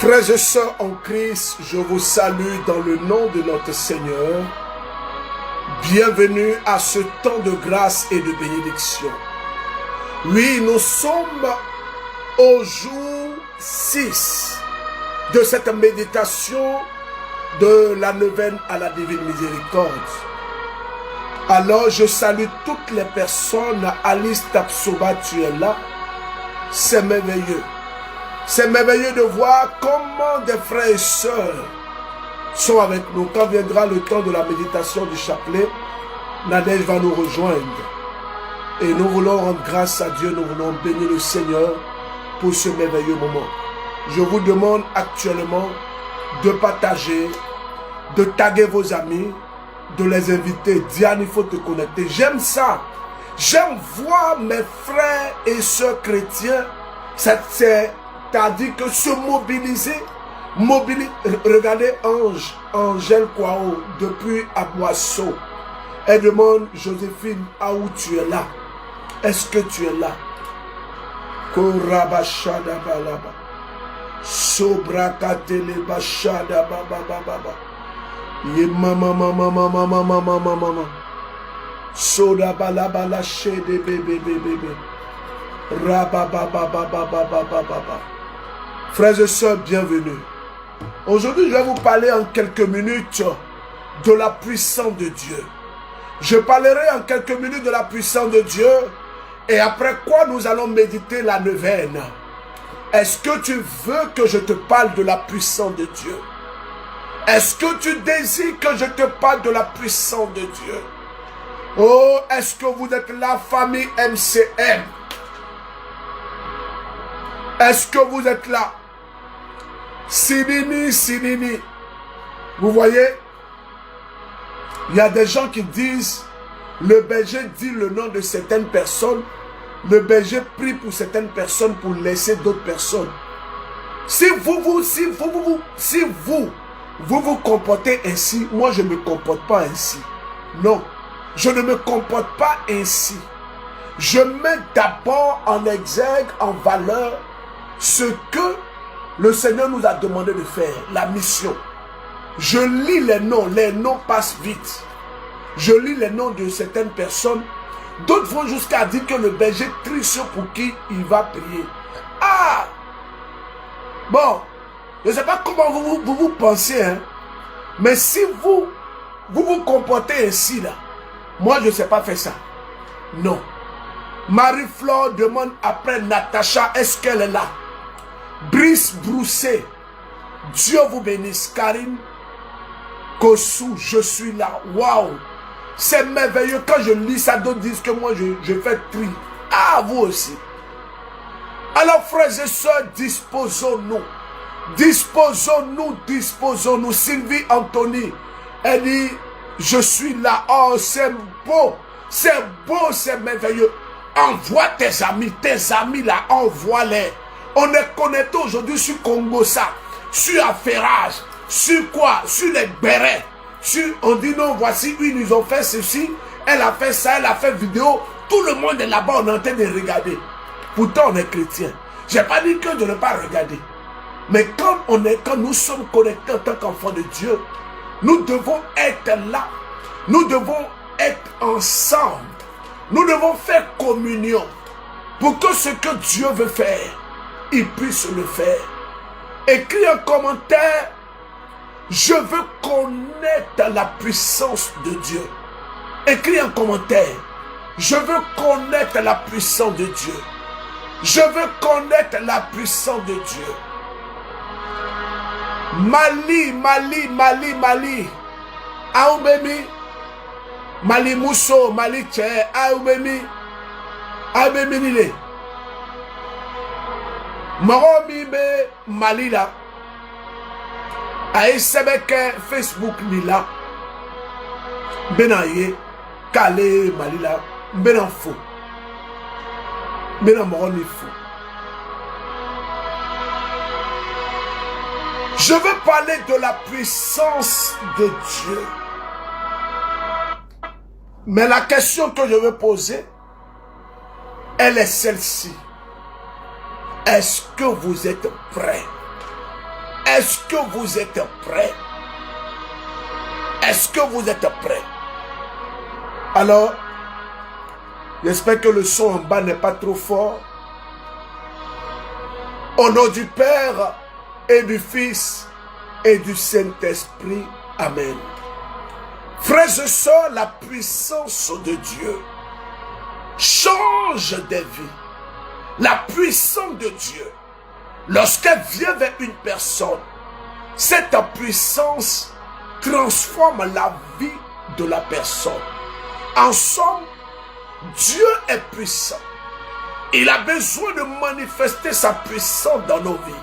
Frères et sœurs en Christ, je vous salue dans le nom de notre Seigneur. Bienvenue à ce temps de grâce et de bénédiction. Oui, nous sommes au jour 6 de cette méditation de la neuvaine à la divine miséricorde. Alors, je salue toutes les personnes. Alice Tapsoba, tu es là. C'est merveilleux. C'est merveilleux de voir comment des frères et sœurs sont avec nous. Quand viendra le temps de la méditation du chapelet, Nadège va nous rejoindre. Et nous voulons rendre grâce à Dieu, nous voulons bénir le Seigneur pour ce merveilleux moment. Je vous demande actuellement de partager, de taguer vos amis, de les inviter. Diane, il faut te connecter. J'aime ça. J'aime voir mes frères et sœurs chrétiens. C'est-à-dire que se mobiliser. Regardez Angèle Kwao depuis Aboisseau. Elle demande, Joséphine, où tu es là? Est-ce que tu es là? Korabashada balaba. Sobrakatele bashada baba. Ye mama. Soda balaba la shede bébé. Rababababababababa. Frères et sœurs, bienvenue. Aujourd'hui, je vais vous parler en quelques minutes de la puissance de Dieu. Je parlerai en quelques minutes de la puissance de Dieu. Et après quoi nous allons méditer la neuvaine. Est-ce que tu veux que je te parle de la puissance de Dieu? Est-ce que tu désires que je te parle de la puissance de Dieu? Oh, est-ce que vous êtes la famille MCM? Est-ce que vous êtes là? Sinini. Vous voyez? Il y a des gens qui disent, le berger dit le nom de certaines personnes, le berger prie pour certaines personnes pour laisser d'autres personnes. Si vous vous comportez ainsi, moi je ne me comporte pas ainsi. Non, je ne me comporte pas ainsi. Je mets d'abord en exergue, en valeur, ce que le Seigneur nous a demandé de faire, la mission. Je lis les noms passent vite. Je lis les noms de certaines personnes. D'autres vont jusqu'à dire que le berger trie ceux pour qui il va prier. Ah! Bon, je ne sais pas comment vous pensez, hein? Mais si vous comportez ainsi, là, moi je ne sais pas faire ça. Non. Marie-Flore demande après Natacha, est-ce qu'elle est là? Brice Brousset, Dieu vous bénisse. Karine Kossou, je suis là. Waouh! C'est merveilleux. Quand je lis ça, d'autres disent que moi je fais tri. Ah, vous aussi. Alors, frères et sœurs, disposons-nous. Disposons-nous. Sylvie Anthony, elle dit, je suis là. Oh, c'est beau, c'est merveilleux. Envoie tes amis là, envoie-les. On est connecté aujourd'hui sur Congosa, sur Affairage, sur quoi? Sur les bérets. On dit non, voici une, ils ont fait ceci, elle a fait ça, elle a fait vidéo. Tout le monde est là-bas, on est en train de regarder. Pourtant, on est chrétien. Je n'ai pas dit que de ne pas regarder. Mais quand nous sommes connectés en tant qu'enfants de Dieu, nous devons être là. Nous devons être ensemble. Nous devons faire communion pour que ce que Dieu veut faire, il puisse le faire. Écris un commentaire. Je veux connaître la puissance de Dieu. Écris un commentaire. Je veux connaître la puissance de Dieu. Je veux connaître la puissance de Dieu. Mali. Aoubemi. Mali Mousso, Mali Tché, Aoubemi. Aoubemi Nile. Maromi be Mali là. Aïe Sebeke Facebook Nila. Benaye, Kale Malila, Benanfo. Benamoroni fou. Je veux parler de la puissance de Dieu. Mais la question que je veux poser, elle est celle-ci. Est-ce que vous êtes prêts? Est-ce que vous êtes prêts? Est-ce que vous êtes prêts? Alors, j'espère que le son en bas n'est pas trop fort. Au nom du Père et du Fils et du Saint-Esprit. Amen. Frères et sœurs, la puissance de Dieu change des vies. La puissance de Dieu, lorsqu'elle vient vers une personne, cette puissance transforme la vie de la personne. En somme, Dieu est puissant. Il a besoin de manifester sa puissance dans nos vies.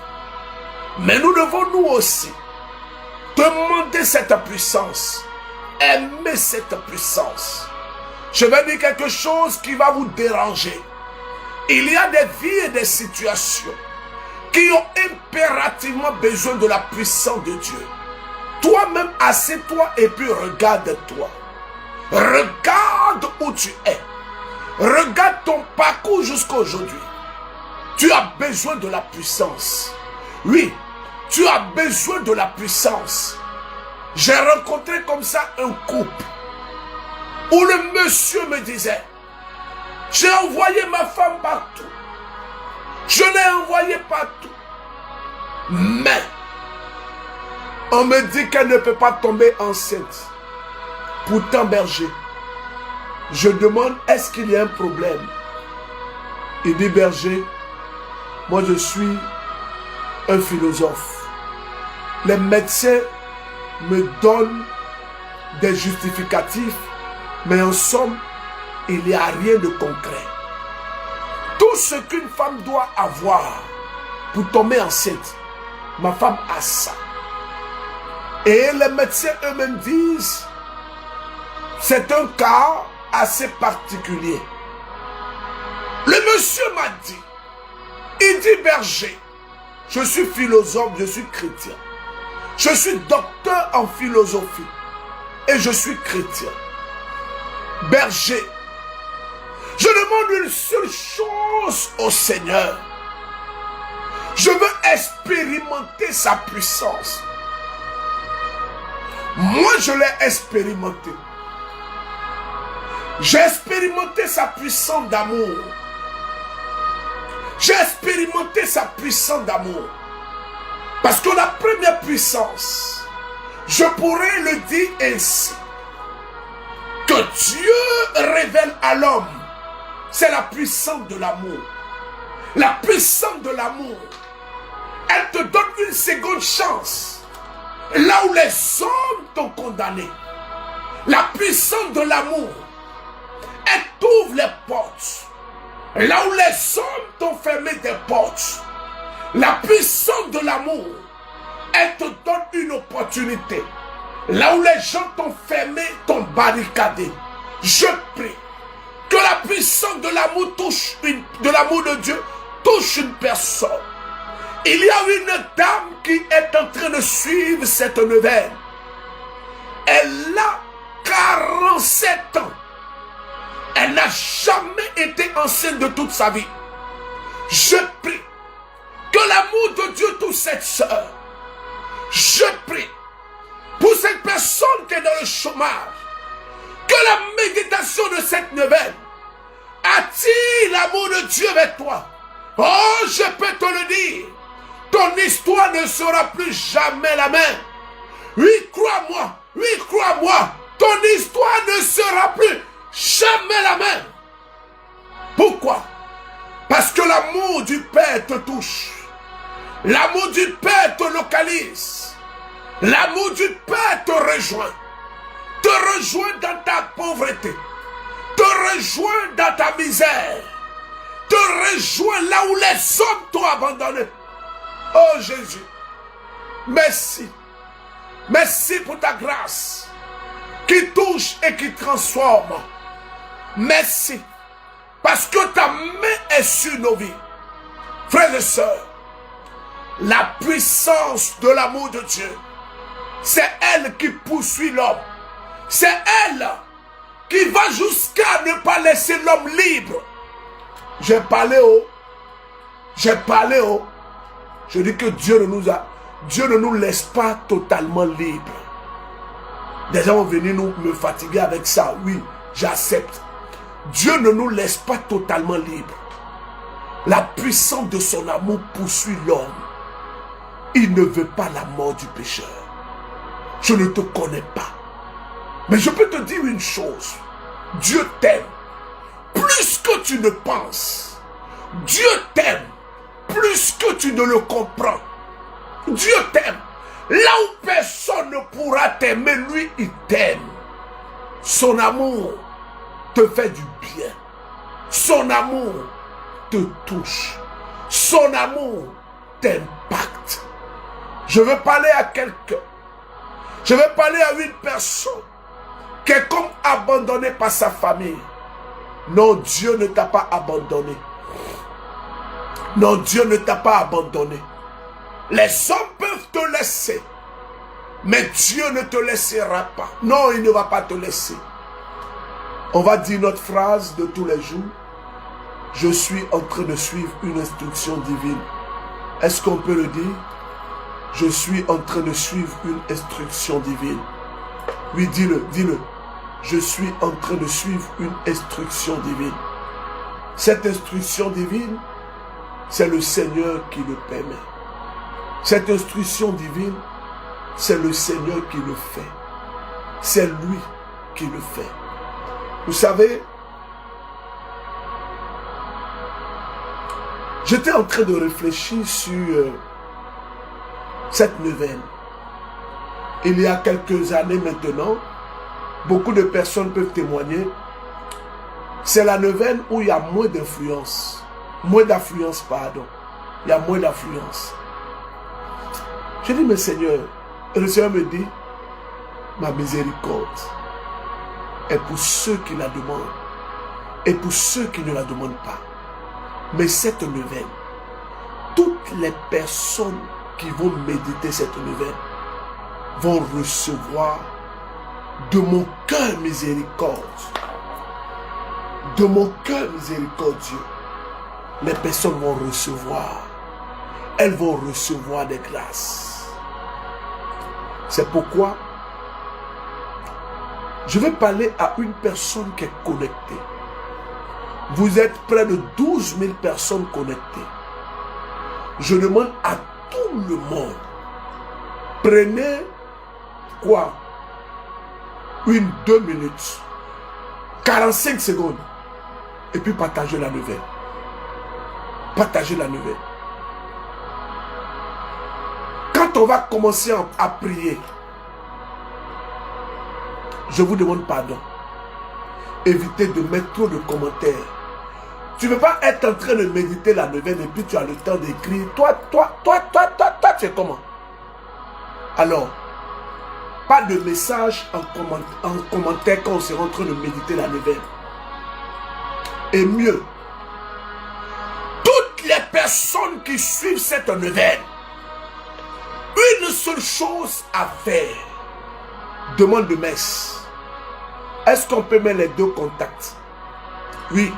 Mais nous devons nous aussi demander cette puissance, aimer cette puissance. Je vais dire quelque chose qui va vous déranger. Il y a des vies et des situations qui ont impérativement besoin de la puissance de Dieu. Toi-même, assieds-toi et puis regarde-toi. Regarde où tu es. Regarde ton parcours jusqu'à aujourd'hui. Tu as besoin de la puissance. Oui, tu as besoin de la puissance. J'ai rencontré comme ça un couple où le monsieur me disait: j'ai envoyé ma femme partout. Je l'ai envoyée partout. Mais on me dit qu'elle ne peut pas tomber enceinte. Pourtant, berger, je demande, est-ce qu'il y a un problème? Il dit: berger, moi je suis un philosophe. Les médecins me donnent des justificatifs, mais en somme, il n'y a rien de concret. Tout ce qu'une femme doit avoir pour tomber enceinte, ma femme a ça. Et les médecins eux-mêmes disent, c'est un cas assez particulier. Le monsieur m'a dit, il dit: berger, je suis philosophe, je suis chrétien. Je suis docteur en philosophie et je suis chrétien. Berger, je demande une seule chose au Seigneur. Je veux expérimenter sa puissance. Moi, je l'ai expérimenté. J'ai expérimenté sa puissance d'amour. J'ai expérimenté sa puissance d'amour. Parce que la première puissance, je pourrais le dire ainsi, que Dieu révèle à l'homme, c'est la puissance de l'amour. La puissance de l'amour, elle te donne une seconde chance. Là où les hommes t'ont condamné, la puissance de l'amour, elle t'ouvre les portes. Là où les hommes t'ont fermé des portes, la puissance de l'amour, elle te donne une opportunité. Là où les gens t'ont fermé, t'ont barricadé. Je prie que la puissance de l'amour touche de l'amour de Dieu touche une personne. Il y a une dame qui est en train de suivre cette neuvaine. Elle a 47 ans. Elle n'a jamais été enceinte de toute sa vie. Je prie que l'amour de Dieu touche cette soeur. Je prie pour cette personne qui est dans le chômage, que la méditation de cette neuvaine attire l'amour de Dieu vers toi. Oh, je peux te le dire, ton histoire ne sera plus jamais la même. Oui, crois-moi, ton histoire ne sera plus jamais la même. Pourquoi? Parce que l'amour du Père te touche. L'amour du Père te localise. L'amour du Père te rejoint. Te rejoint dans ta pauvreté. Te rejoint dans ta misère. Te rejoint là où les hommes t'ont abandonné. Oh Jésus, merci. Merci pour ta grâce qui touche et qui transforme. Merci. Parce que ta main est sur nos vies. Frères et sœurs, la puissance de l'amour de Dieu, c'est elle qui poursuit l'homme. C'est elle qui va jusqu'à ne pas laisser l'homme libre. J'ai parlé haut. Je dis que Dieu ne nous a... Dieu ne nous laisse pas totalement libres. Des gens vont venir me fatiguer avec ça. Oui, j'accepte. Dieu ne nous laisse pas totalement libres. La puissance de son amour poursuit l'homme. Il ne veut pas la mort du pécheur. Je ne te connais pas. Mais je peux te dire une chose. Dieu t'aime plus que tu ne penses. Dieu t'aime plus que tu ne le comprends. Dieu t'aime. Là où personne ne pourra t'aimer, lui, il t'aime. Son amour te fait du bien. Son amour te touche. Son amour t'impacte. Je veux parler à quelqu'un. Je veux parler à une personne qui est comme abandonnée par sa famille. Non, Dieu ne t'a pas abandonné. Non, Dieu ne t'a pas abandonné. Les hommes peuvent te laisser, mais Dieu ne te laissera pas. Non, il ne va pas te laisser. On va dire notre phrase de tous les jours. Je suis en train de suivre une instruction divine. Est-ce qu'on peut le dire? Je suis en train de suivre une instruction divine. Oui, dis-le, dis-le. Je suis en train de suivre une instruction divine. Cette instruction divine, c'est le Seigneur qui le permet. Cette instruction divine, c'est le Seigneur qui le fait. C'est lui qui le fait. Vous savez, j'étais en train de réfléchir sur cette neuvaine. Il y a quelques années maintenant, beaucoup de personnes peuvent témoigner. C'est la neuvaine où il y a moins d'influence. Moins d'affluence, pardon. Il y a moins d'affluence. Je dis, mais Seigneur, et le Seigneur me dit, ma miséricorde est pour ceux qui la demandent et pour ceux qui ne la demandent pas. Mais cette neuvaine, toutes les personnes qui vont méditer cette neuvaine vont recevoir de mon cœur miséricorde. De mon cœur miséricordieux. Les personnes vont recevoir. Elles vont recevoir des grâces. C'est pourquoi je vais parler à une personne qui est connectée. Vous êtes près de 12 000 personnes connectées. Je demande à tout le monde, prenez quoi? 2 minutes, 45 secondes, et puis partagez la nouvelle. Partagez la nouvelle. Quand on va commencer à prier, je vous demande pardon. Évitez de mettre trop de commentaires. Tu ne veux pas être en train de méditer la neuvaine et puis tu as le temps d'écrire. Toi, tu es comment? Alors, pas de message en commentaire quand on sera en train de méditer la neuvaine. Et mieux, toutes les personnes qui suivent cette neuvaine, une seule chose à faire. Demande de messe. Est-ce qu'on peut mettre les deux contacts? Oui.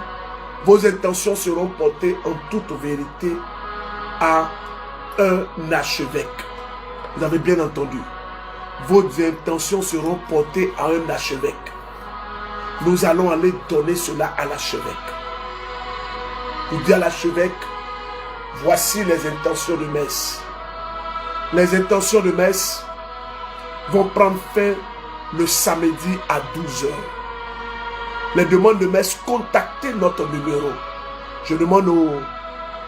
Vos intentions seront portées en toute vérité à un archevêque. Vous avez bien entendu. Vos intentions seront portées à un archevêque. Nous allons aller donner cela à l'archevêque. Vous dites à l'archevêque, voici les intentions de messe. Les intentions de messe vont prendre fin le samedi à 12 h. Les demandes de messe, contactez notre numéro. Je demande au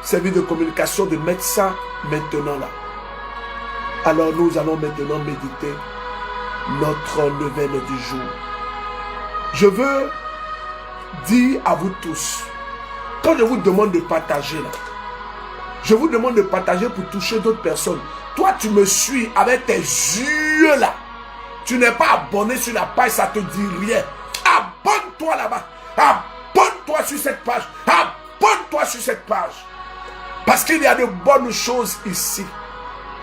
service de communication de mettre ça maintenant là. Alors nous allons maintenant méditer notre neuvaine du jour. Je veux dire à vous tous, quand je vous demande de partager là, je vous demande de partager pour toucher d'autres personnes. Toi, tu me suis avec tes yeux là. Tu n'es pas abonné sur la page, ça te dit rien. Abonne-toi là-bas. Abonne-toi sur cette page. Abonne-toi sur cette page. Parce qu'il y a de bonnes choses ici.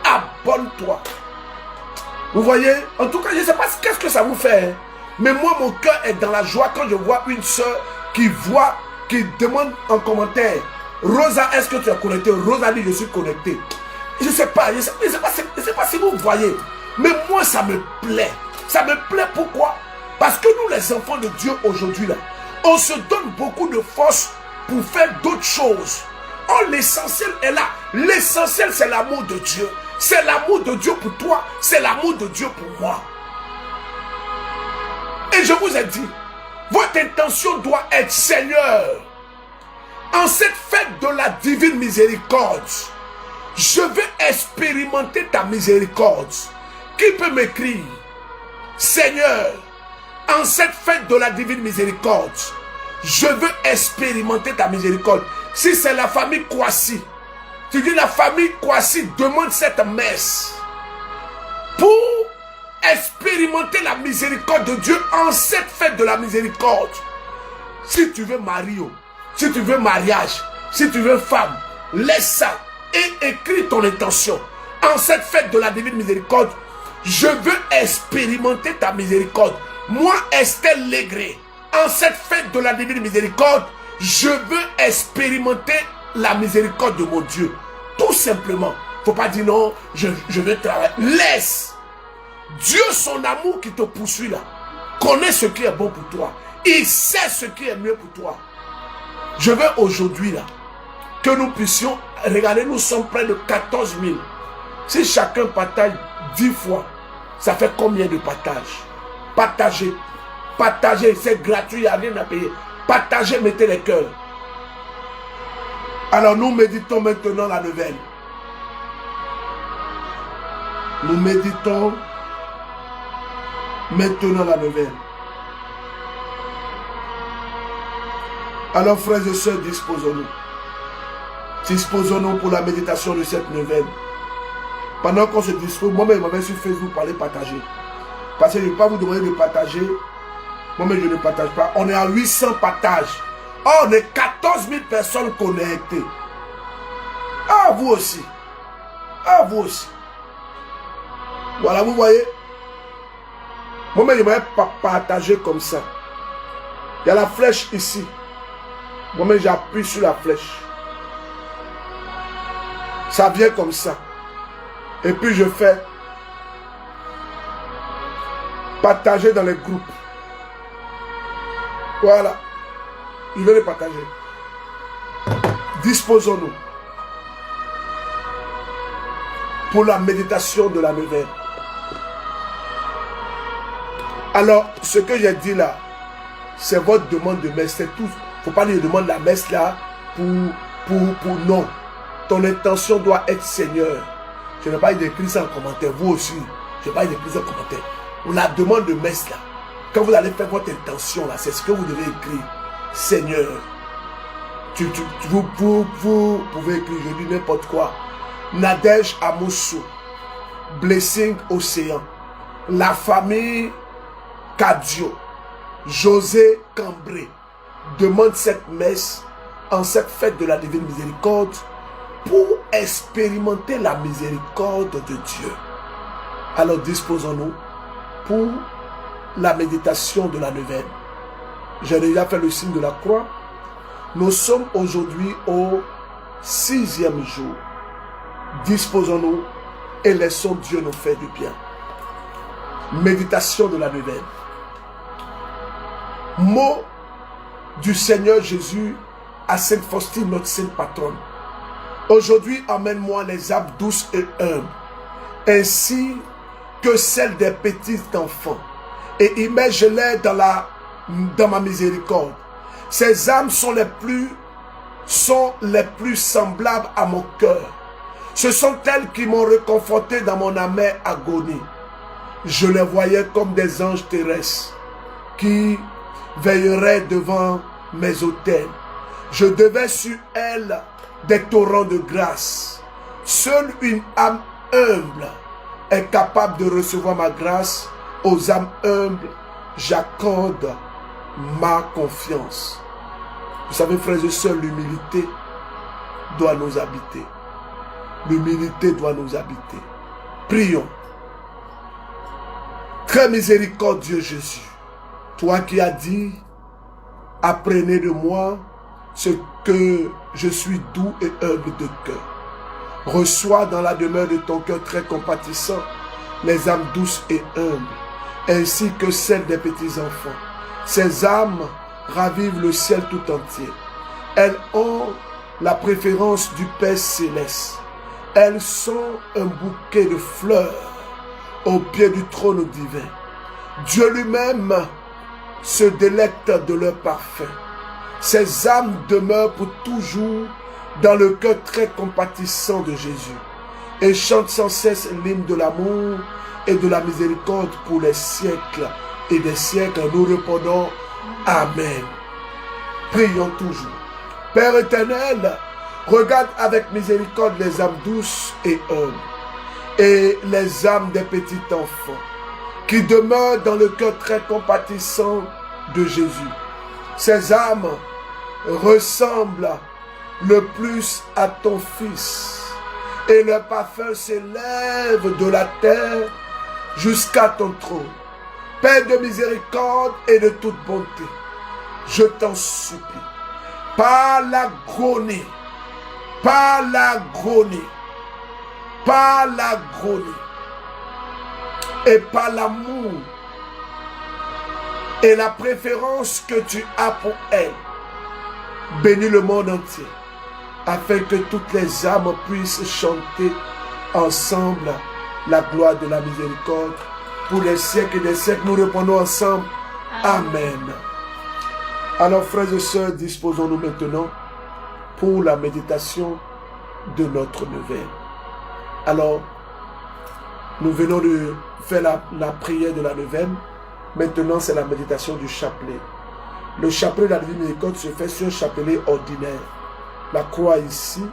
Abonne-toi. Vous voyez? En tout cas, je ne sais pas qu'est-ce que ça vous fait. Hein? Mais moi, mon cœur est dans la joie quand je vois une soeur qui demande en commentaire, Rosa, est-ce que tu es connecté? Rosa dit, je suis connecté. Je ne sais pas, je sais pas si vous voyez. Mais moi, ça me plaît. Ça me plaît pourquoi? Parce que nous, les enfants de Dieu, aujourd'hui, là, on se donne beaucoup de force pour faire d'autres choses. Oh, l'essentiel est là. L'essentiel, c'est l'amour de Dieu. C'est l'amour de Dieu pour toi. C'est l'amour de Dieu pour moi. Et je vous ai dit, votre intention doit être, Seigneur, en cette fête de la divine miséricorde, je veux expérimenter ta miséricorde. Qui peut m'écrire? Seigneur, en cette fête de la divine miséricorde, je veux expérimenter ta miséricorde. Si c'est la famille Kwasi, tu dis la famille Kwasi demande cette messe pour expérimenter la miséricorde de Dieu en cette fête de la miséricorde. Si tu veux Mario, si tu veux mariage, si tu veux femme, laisse ça et écris ton intention. En cette fête de la divine miséricorde, je veux expérimenter ta miséricorde. Moi, Estelle Légré, en cette fête de la divine miséricorde, je veux expérimenter la miséricorde de mon Dieu. Tout simplement. Il ne faut pas dire non, je veux travailler. Laisse. Dieu, son amour qui te poursuit là, connaît ce qui est bon pour toi. Il sait ce qui est mieux pour toi. Je veux aujourd'hui là, que nous puissions, regardez, nous sommes près de 14 000. Si chacun partage 10 fois, ça fait combien de partages? Partagez. Partagez, c'est gratuit, il n'y a rien à payer. Partagez, mettez les cœurs. Alors nous méditons maintenant la neuvaine. Nous méditons maintenant la neuvaine. Alors frères et sœurs, disposons-nous. Disposons-nous pour la méditation de cette neuvaine. Pendant qu'on se dispose, moi-même, je m'avais sur Facebook parler, partager. Parce que je ne vais pas vous demander de partager. Moi-même, je ne partage pas. On est à 800 partages. Oh, on est 14 000 personnes connectées. Ah, vous aussi. Ah, vous aussi. Voilà, vous voyez. Moi-même, je m'avais partager comme ça. Il y a la flèche ici. Moi-même, j'appuie sur la flèche. Ça vient comme ça. Et puis, je fais partager dans les groupes. Voilà. Je vais les partager. Disposons-nous pour la méditation de la neuvaine. Alors, ce que j'ai dit là, c'est votre demande de messe. C'est tout. Il ne faut pas dire demande la messe là pour non. Ton intention doit être Seigneur. Je n'ai pas d'écrit ça en commentaire. Vous aussi. Je n'ai pas d'écrit ça en commentaire. La demande de messe là. Quand vous allez faire votre intention là, c'est ce que vous devez écrire. Seigneur. Vous pouvez écrire, je dis n'importe quoi. Nadège Amoussou. Blessing Océan. La famille Kadio. José Cambré. Demande cette messe en cette fête de la divine miséricorde pour expérimenter la miséricorde de Dieu. Alors disposons-nous pour la méditation de la neuvaine. J'ai déjà fait le signe de la croix. Nous sommes aujourd'hui au 6e jour. Disposons-nous et laissons Dieu nous faire du bien. Méditation de la neuvaine. Mot du Seigneur Jésus à Sainte Faustine, notre sainte patronne. Aujourd'hui, emmène-moi les âmes douces et humbles, ainsi que celles des petits enfants, et immerge-les dans ma miséricorde. Ces âmes sont les plus semblables à mon cœur. Ce sont elles qui m'ont réconforté dans mon amère agonie. Je les voyais comme des anges terrestres qui veilleraient devant mes autels. Je devais sur elles des torrents de grâce. Seule une âme humble est capable de recevoir ma grâce. Aux âmes humbles, j'accorde ma confiance. Vous savez, frères et sœurs, l'humilité doit nous habiter. L'humilité doit nous habiter. Prions. Très miséricordieux Jésus, toi qui as dit, apprenez de moi ce que je suis doux et humble de cœur. Reçois dans la demeure de ton cœur très compatissant les âmes douces et humbles, ainsi que celles des petits enfants. Ces âmes ravivent le ciel tout entier. Elles ont la préférence du Père céleste. Elles sont un bouquet de fleurs au pied du trône divin. Dieu lui-même se délecte de leur parfum. Ces âmes demeurent pour toujours dans le cœur très compatissant de Jésus et chantent sans cesse l'hymne de l'amour et de la miséricorde pour les siècles et des siècles. Nous répondons Amen. Prions toujours. Père éternel, regarde avec miséricorde les âmes douces et humbles et les âmes des petits enfants qui demeurent dans le cœur très compatissant de Jésus. Ces âmes ressemblent le plus à ton Fils et leur parfum s'élève de la terre jusqu'à ton trône. Père de miséricorde et de toute bonté, je t'en supplie, par l'agonie, par l'agonie, par l'agonie et par l'amour et la préférence que tu as pour elle, bénis le monde entier, afin que toutes les âmes puissent chanter ensemble la gloire de la miséricorde pour les siècles et des siècles. Nous répondons ensemble Amen. Alors frères et sœurs, disposons-nous maintenant pour la méditation de notre neuvaine. Alors, nous venons de faire la prière de la neuvaine. Maintenant, c'est la méditation du chapelet. Le chapelet de la Divine Miséricorde se fait sur un chapelet ordinaire. La croix ici,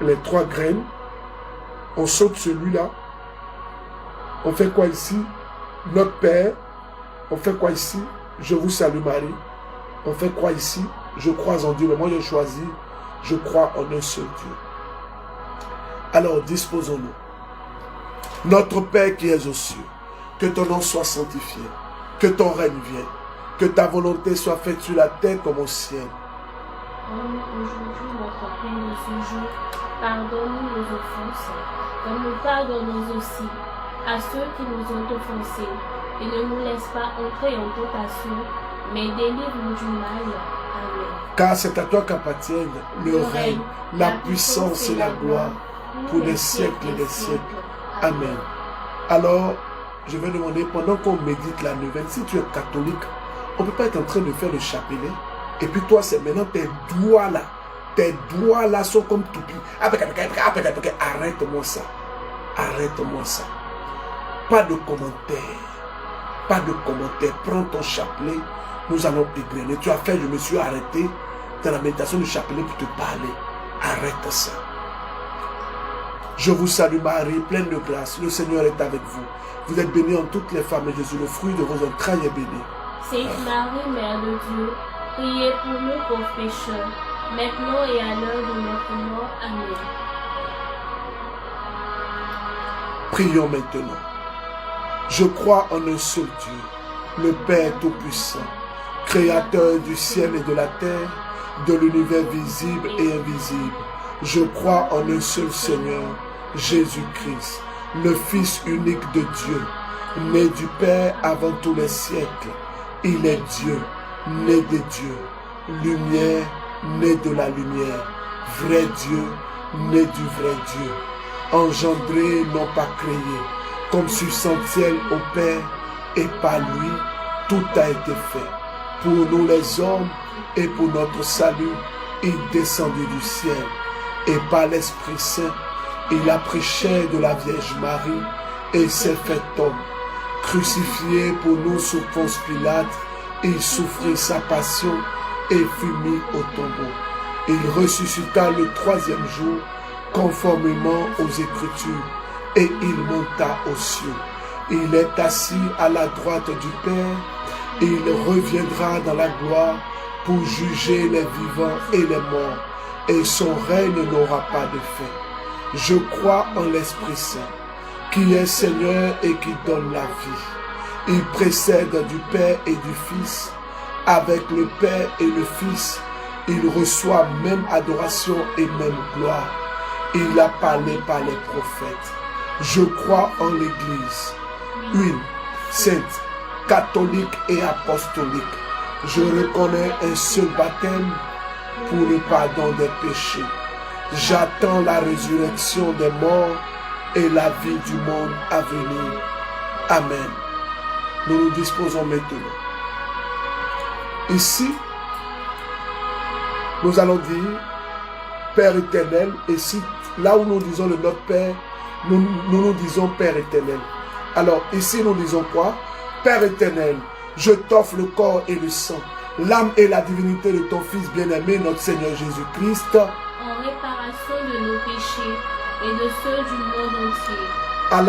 les 3 graines, on saute celui-là. On fait quoi ici? Notre Père. On fait quoi ici? Je vous salue Marie. On fait quoi ici? Je crois en Dieu, mais moi j'ai choisi, je crois en un seul Dieu. Alors disposons-nous. Notre Père qui es aux cieux, que ton nom soit sanctifié, que ton règne vienne, que ta volonté soit faite sur la terre comme au ciel. Aujourd'hui, notre pain de ce jour, pardonne-nous nos offenses, comme nous pardonnons aussi à ceux qui nous ont offensés, et ne nous laisse pas entrer en tentation, mais délivre-nous du mal. Amen. Car c'est à toi qu'appartiennent le règne, la puissance et la gloire pour les siècles des siècles. Amen. Alors, je vais demander, pendant qu'on médite la neuvaine, si tu es catholique, on ne peut pas être en train de faire le chapelet. Et puis toi, c'est maintenant tes doigts là sont comme toupies. Arrête-moi ça. Arrête-moi ça. Pas de commentaires. Pas de commentaires. Prends ton chapelet. Nous allons égrener. Tu as fait, je me suis arrêté dans la méditation du chapelet pour te parler. Arrête ça. Je vous salue Marie, pleine de grâce. Le Seigneur est avec vous. Vous êtes bénie en toutes les femmes et Jésus, le fruit de vos entrailles, est béni. Sainte Marie, Mère de Dieu, priez pour nous pauvres pécheurs, maintenant et à l'heure de notre mort. Amen. Prions maintenant. Je crois en un seul Dieu, le Père Tout-Puissant, Créateur du ciel et de la terre, de l'univers visible et invisible. Je crois en un seul Seigneur, Jésus-Christ, le Fils unique de Dieu, né du Père avant tous les siècles. Il est Dieu, né de Dieu, lumière, né de la lumière, vrai Dieu, né du vrai Dieu, engendré, non pas créé, comme substantiel au Père, et par lui, tout a été fait. Pour nous les hommes et pour notre salut, il descendit du ciel, et par l'Esprit Saint, il a pris chair de la Vierge Marie et s'est fait homme. Crucifié pour nous sous Ponce Pilate, il souffrit sa passion et fut mis au tombeau. Il ressuscita le 3e jour, conformément aux Écritures, et il monta aux cieux. Il est assis à la droite du Père, et il reviendra dans la gloire pour juger les vivants et les morts, et son règne n'aura pas de fin. Je crois en l'Esprit Saint, qui est Seigneur et qui donne la vie. Il précède du Père et du Fils. Avec le Père et le Fils, il reçoit même adoration et même gloire. Il a parlé par les prophètes. Je crois en l'Église, une, sainte, catholique et apostolique. Je reconnais un seul baptême pour le pardon des péchés. J'attends la résurrection des morts et la vie du monde à venir. Amen. Nous nous disposons maintenant. Ici, nous allons dire Père éternel. Et si, là où nous disons le Notre Père, nous disons Père éternel. Alors ici nous disons quoi? Père éternel, je t'offre le corps et le sang, l'âme et la divinité de ton Fils bien-aimé, notre Seigneur Jésus-Christ, en réparation de nos péchés et de ceux du monde entier. À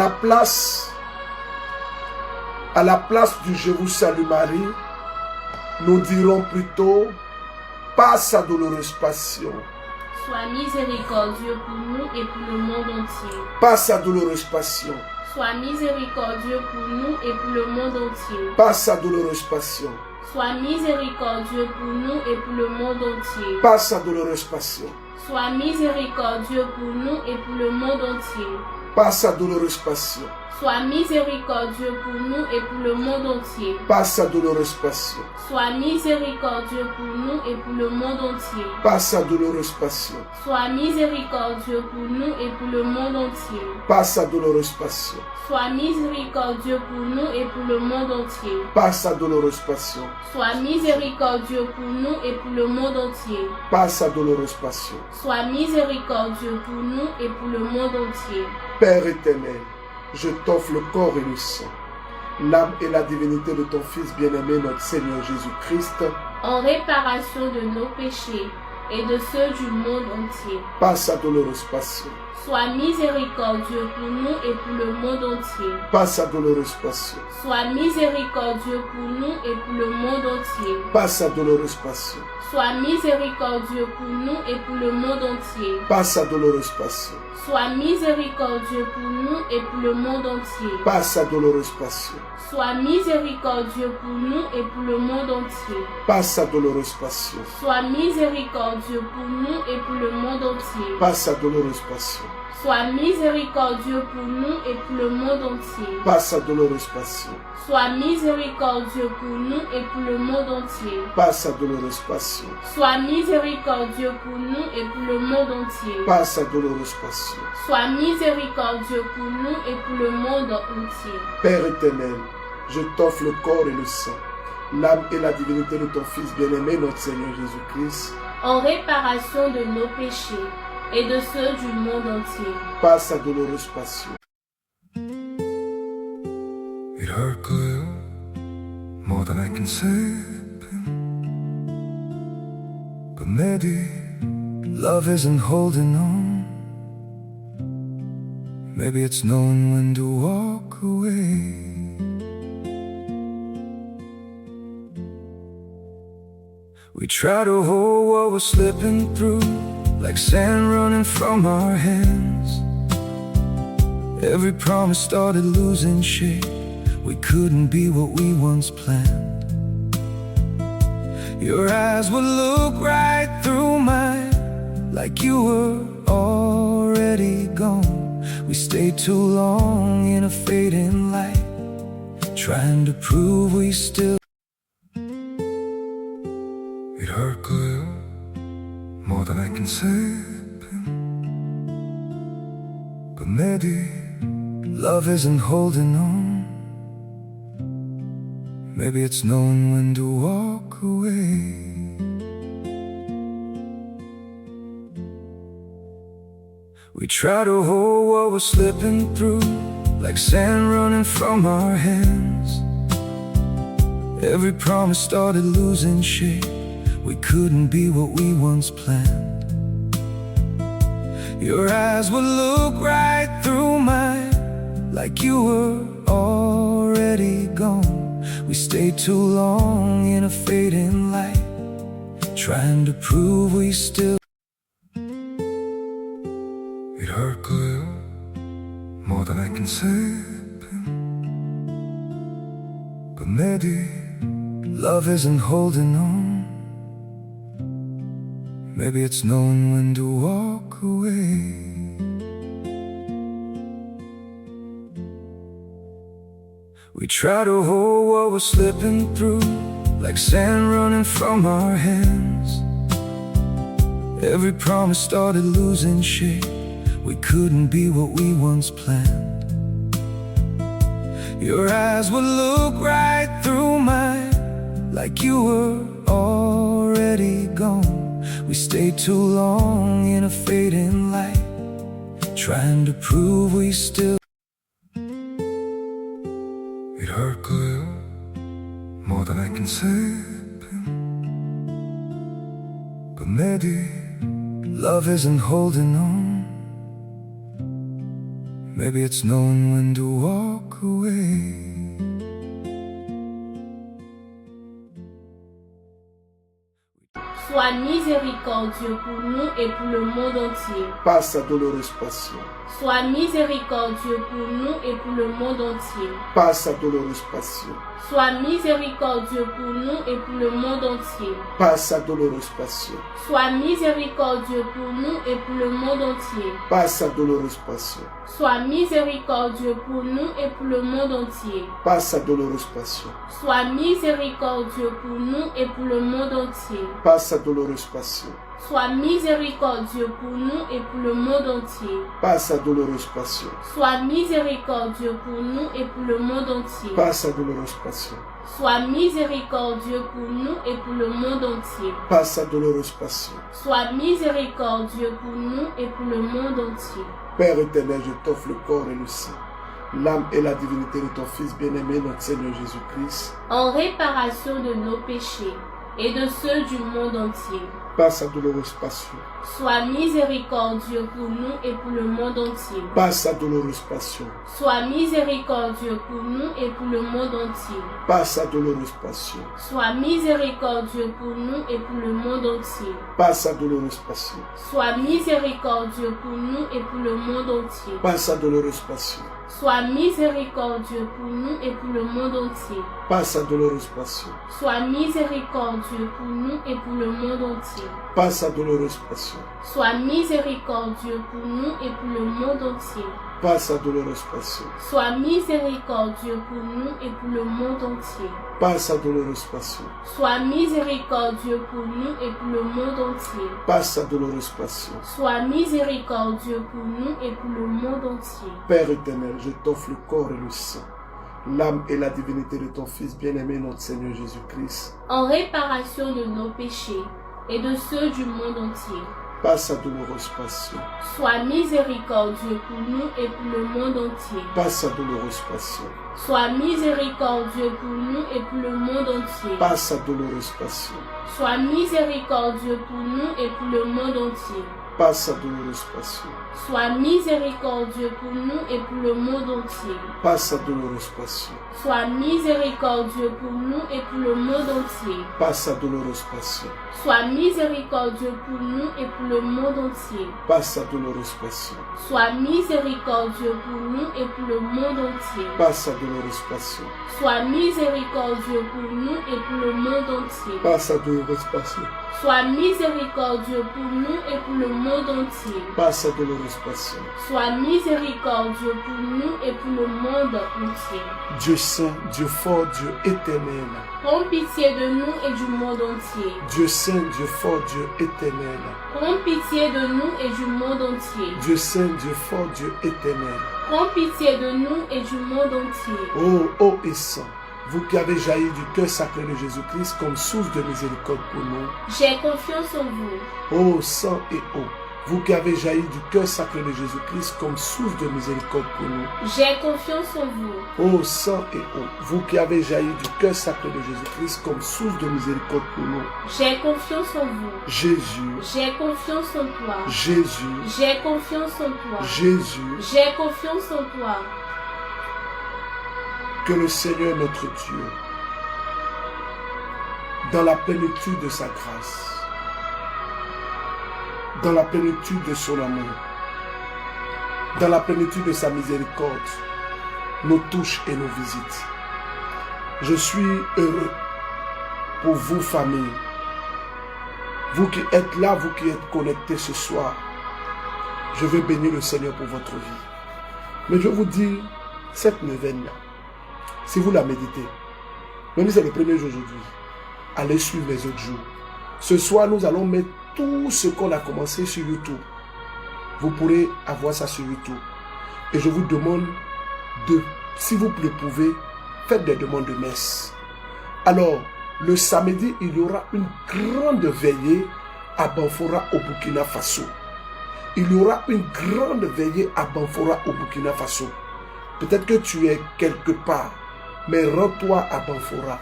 la place du Je vous salue Marie, nous dirons plutôt par sa douloureuse passion. Sois miséricordieux pour nous et pour le monde entier. Par sa douloureuse passion. Sois miséricordieux pour nous et pour le monde entier. Par sa douloureuse passion. Sois miséricordieux pour nous et pour le monde entier. Par sa douloureuse passion. Sois miséricordieux pour nous et pour le monde entier. Par sa douloureuse passion. Sois miséricordieux pour nous et pour le monde entier. Par sa douloureuse passion. Sois miséricordieux pour nous et pour le monde entier. Par sa douloureuse passion. Sois miséricordieux pour nous et pour le monde entier. Par sa douloureuse passion. Sois miséricordieux pour nous et pour le monde entier. Par sa douloureuse passion. Sois miséricordieux pour nous et pour le monde entier. Par sa douloureuse passion. Sois miséricordieux pour nous et pour le monde entier. Père éternel, je t'offre le corps et le sang, l'âme et la divinité de ton Fils bien-aimé, notre Seigneur Jésus-Christ, en réparation de nos péchés et de ceux du monde entier. Par sa douloureuse passion. Sois miséricordieux pour nous et pour le monde entier. Par sa douloureuse passion. Sois miséricordieux pour nous et pour le monde entier. Par sa douloureuse passion. Sois miséricordieux pour nous et pour le monde entier. Par sa douloureuse passion. Sois miséricordieux pour nous et pour le monde entier. Par sa douloureuse passion. Sois miséricordieux pour nous et pour le monde entier. Par sa douloureuse passion. Sois miséricordieux pour nous et pour le monde entier. Par sa douloureuse passion. Sois miséricordieux pour nous et pour le monde entier. Par sa douloureuse passion. Sois miséricordieux pour nous et pour le monde entier. Par sa douloureuse passion. Sois miséricordieux pour nous et pour le monde entier. Par sa douloureuse passion. Sois miséricordieux pour nous et pour le monde entier. Père éternel, je t'offre le corps et le sang, l'âme et la divinité de ton Fils bien-aimé, notre Seigneur Jésus-Christ, en réparation de nos péchés et de ceux du monde entier. Par sa douloureuse passion. It hurt good, more than I can say. But maybe love isn't holding on. Maybe it's knowing when to walk away. We try to hold what we're slipping through, like sand running from our hands. Every promise started losing shape. We couldn't be what we once planned. Your eyes would look right through mine, like you were already gone. We stayed too long in a fading light, trying to prove we still. It hurt good, more than I can say. But maybe love isn't holding on. Maybe it's knowing when to walk away. We try to hold what we're slipping through, like sand running from our hands. Every promise started losing shape. We couldn't be what we once planned. Your eyes would look right through mine, like you were already gone. We stayed too long in a fading light, trying to prove we still. It hurt good, more than I can say. But maybe love isn't holding on. Maybe it's knowing when to walk away. We try to hold what we're slipping through, like sand running from our hands. Every promise started losing shape. We couldn't be what we once planned. Your eyes would look right through mine, like you were already gone. We stayed too long in a fading light, trying to prove we still. It hurt clear, more than I can say. But maybe love isn't holding on. Maybe it's knowing when to walk away. Sois miséricordieux pour nous et pour le monde entier. Par sa douloureuse passion. Sois miséricordieux pour nous et pour le monde entier. Par sa douloureuse passion. Sois miséricordieux pour nous et pour le monde entier. Par sa douloureuse passion. Sois miséricordieux pour nous et pour le monde entier. Par sa douloureuse passion. Sois miséricordieux pour nous et pour le monde entier. Par sa douloureuse passion. Sois miséricordieux pour nous et pour le monde entier. Par sa douloureuse passion. Sois miséricordieux pour nous et pour le monde entier. Par sa douloureuse passion. Sois miséricordieux pour nous et pour le monde entier. Par sa douloureuse passion. Sois miséricordieux pour nous et pour le monde entier. Par sa douloureuse passion. Sois miséricordieux pour nous et pour le monde entier. Père éternel, je t'offre le corps et le sang, l'âme et la divinité de ton Fils bien-aimé, notre Seigneur Jésus-Christ, en réparation de nos péchés et de ceux du monde entier. Par sa douloureuse passion. Sois miséricordieux pour nous et pour le monde entier. Par sa douloureuse passion. Sois miséricordieux pour nous et pour le monde entier. Par sa douloureuse passion. Sois miséricordieux pour nous et pour le monde entier. Par sa douloureuse passion. Sois miséricordieux pour nous et pour le monde entier. Par sa douloureuse passion. Sois miséricordieux pour nous et pour le monde entier. Par sa douloureuse passion. Sois miséricordieux pour nous et pour le monde entier. Par sa douloureuse passion. Sois miséricordieux pour nous et pour le monde entier. Par sa douloureuse passion. Sois miséricordieux pour nous et pour le monde entier. Par sa douloureuse passion. Sois miséricordieux pour nous et pour le monde entier. Par sa douloureuse passion. Sois miséricordieux pour nous et pour le monde entier. Père éternel, je t'offre le corps et le sang, l'âme et la divinité de ton Fils bien-aimé, notre Seigneur Jésus-Christ, en réparation de nos péchés et de ceux du monde entier. Par sa douloureuse passion. Sois miséricordieux pour nous et pour le monde entier. Par sa douloureuse passion. Sois miséricordieux pour nous et pour le monde entier. Par sa douloureuse passion. Sois miséricordieux pour nous et pour le monde entier. Par sa douloureuse passion. Sois miséricordieux pour nous et pour le monde entier. Par sa douloureuse passion. Sois miséricordieux pour nous et pour le monde entier. Par sa douloureuse passion. Sois miséricordieux pour nous et pour le monde entier. Par sa douloureuse passion. Sois miséricordieux pour nous et pour le monde entier. Par sa douloureuse passion. Sois miséricordieux pour nous et pour le monde entier. Par sa douloureuse passion. Sois miséricordieux pour nous et pour le monde entier. Par sa douloureuse passion. Sois miséricordieux pour nous et pour le monde entier. Dieu saint, Dieu fort, Dieu éternel. Prends pitié de nous et du monde entier. Dieu saint, Dieu fort, Dieu éternel. Prends pitié de nous et du monde entier. Dieu saint, Dieu fort, Dieu éternel. Prends pitié de nous et du monde entier. Ô et saint, vous qui avez jailli du cœur sacré de Jésus-Christ comme source de miséricorde pour nous. J'ai confiance en vous. Ô saint et ô, vous qui avez jailli du cœur sacré de Jésus-Christ comme source de miséricorde pour nous. J'ai confiance en vous. Ô saint et ô, vous qui avez jailli du cœur sacré de Jésus-Christ comme source de miséricorde pour nous. J'ai confiance en vous. Jésus. J'ai confiance en toi. Jésus. J'ai confiance en toi. Jésus. J'ai confiance en toi. Que le Seigneur notre Dieu, dans la plénitude de sa grâce, dans la plénitude de son amour, dans la plénitude de sa miséricorde, nous touche et nous visite. Je suis heureux pour vous, famille. Vous qui êtes là, vous qui êtes connectés ce soir, je veux bénir le Seigneur pour votre vie. Mais je vous dis, cette neuvaine-là, Si vous la méditez, même si c'est le premier jour aujourd'hui, allez suivre les autres jours. Ce soir, nous allons mettre tout ce qu'on a commencé sur YouTube. Vous pourrez avoir ça sur YouTube. Et je vous demande de, si vous le pouvez, faites des demandes de messe. Alors, le samedi, il y aura une grande veillée à Banfora au Burkina Faso. Il y aura une grande veillée à Banfora au Burkina Faso. Peut-être que tu es quelque part, mais rends-toi à Banfora.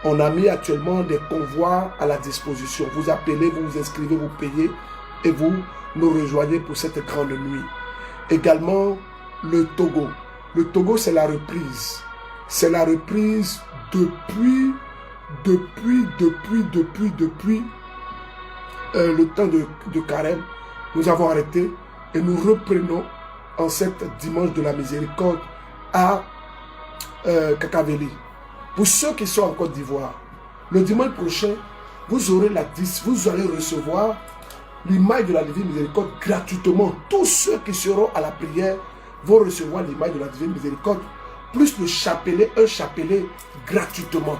On a mis actuellement des convois à la disposition. Vous appelez, vous vous inscrivez, vous payez et vous nous rejoignez pour cette grande nuit. Également, le Togo. Le Togo, c'est la reprise. C'est la reprise depuis le temps de carême. Nous avons arrêté et nous reprenons en cette dimanche de la miséricorde à Kakaveli. Pour ceux qui sont en Côte d'Ivoire, le dimanche prochain, vous allez recevoir l'image de la Divine Miséricorde gratuitement. Tous ceux qui seront à la prière vont recevoir l'image de la Divine Miséricorde, plus le chapelet, un chapelet gratuitement.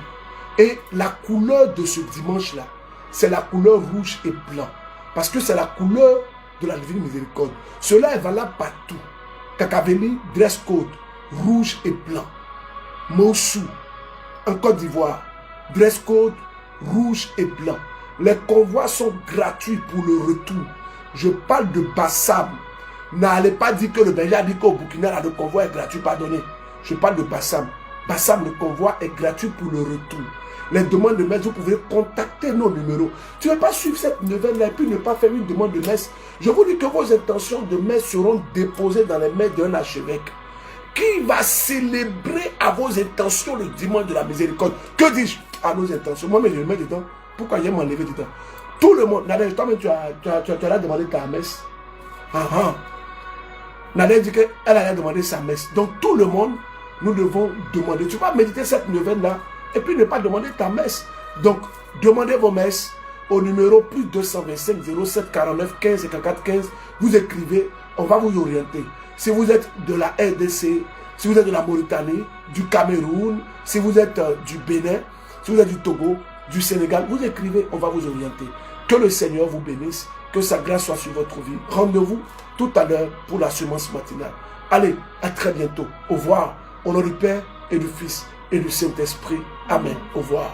Et la couleur de ce dimanche-là, c'est la couleur rouge et blanc. Parce que c'est la couleur de la Divine Miséricorde. Cela est valable partout. Kakaveli, dress code, rouge et blanc. Moussou, en Côte d'Ivoire, dress code, rouge et blanc. Les convois sont gratuits pour le retour. Je parle de Bassam. N'allez pas dire que le berger a dit qu'au Burkina, le convoi est gratuit, pardonnez. Je parle de Bassam. Bassam, le convoi est gratuit pour le retour. Les demandes de messe, vous pouvez contacter nos numéros. Tu ne veux pas suivre cette nouvelle-là et puis ne pas faire une demande de messe. Je vous dis que vos intentions de messe seront déposées dans les mains d'un archevêque qui va célébrer à vos intentions le dimanche de la miséricorde. Que dis-je à nos intentions? Moi, mais je le mets dedans. Pourquoi je m'enlever dedans? Tout le monde. Nadège, toi-même, tu as demandé ta messe. Nadège dit qu'elle allait demander sa messe. Donc, tout le monde, nous devons demander. Tu vas méditer cette neuvaine-là et puis ne pas demander ta messe. Donc, demandez vos messes au numéro plus 225 07 49 15 54 15. Vous écrivez, on va vous orienter. Si vous êtes de la RDC, si vous êtes de la Mauritanie, du Cameroun, si vous êtes du Bénin, si vous êtes du Togo, du Sénégal, vous écrivez, on va vous orienter. Que le Seigneur vous bénisse, que sa grâce soit sur votre vie. Rendez-vous tout à l'heure pour la semence matinale. Allez, à très bientôt. Au revoir. Au nom du Père et du Fils et du Saint-Esprit. Amen. Au revoir.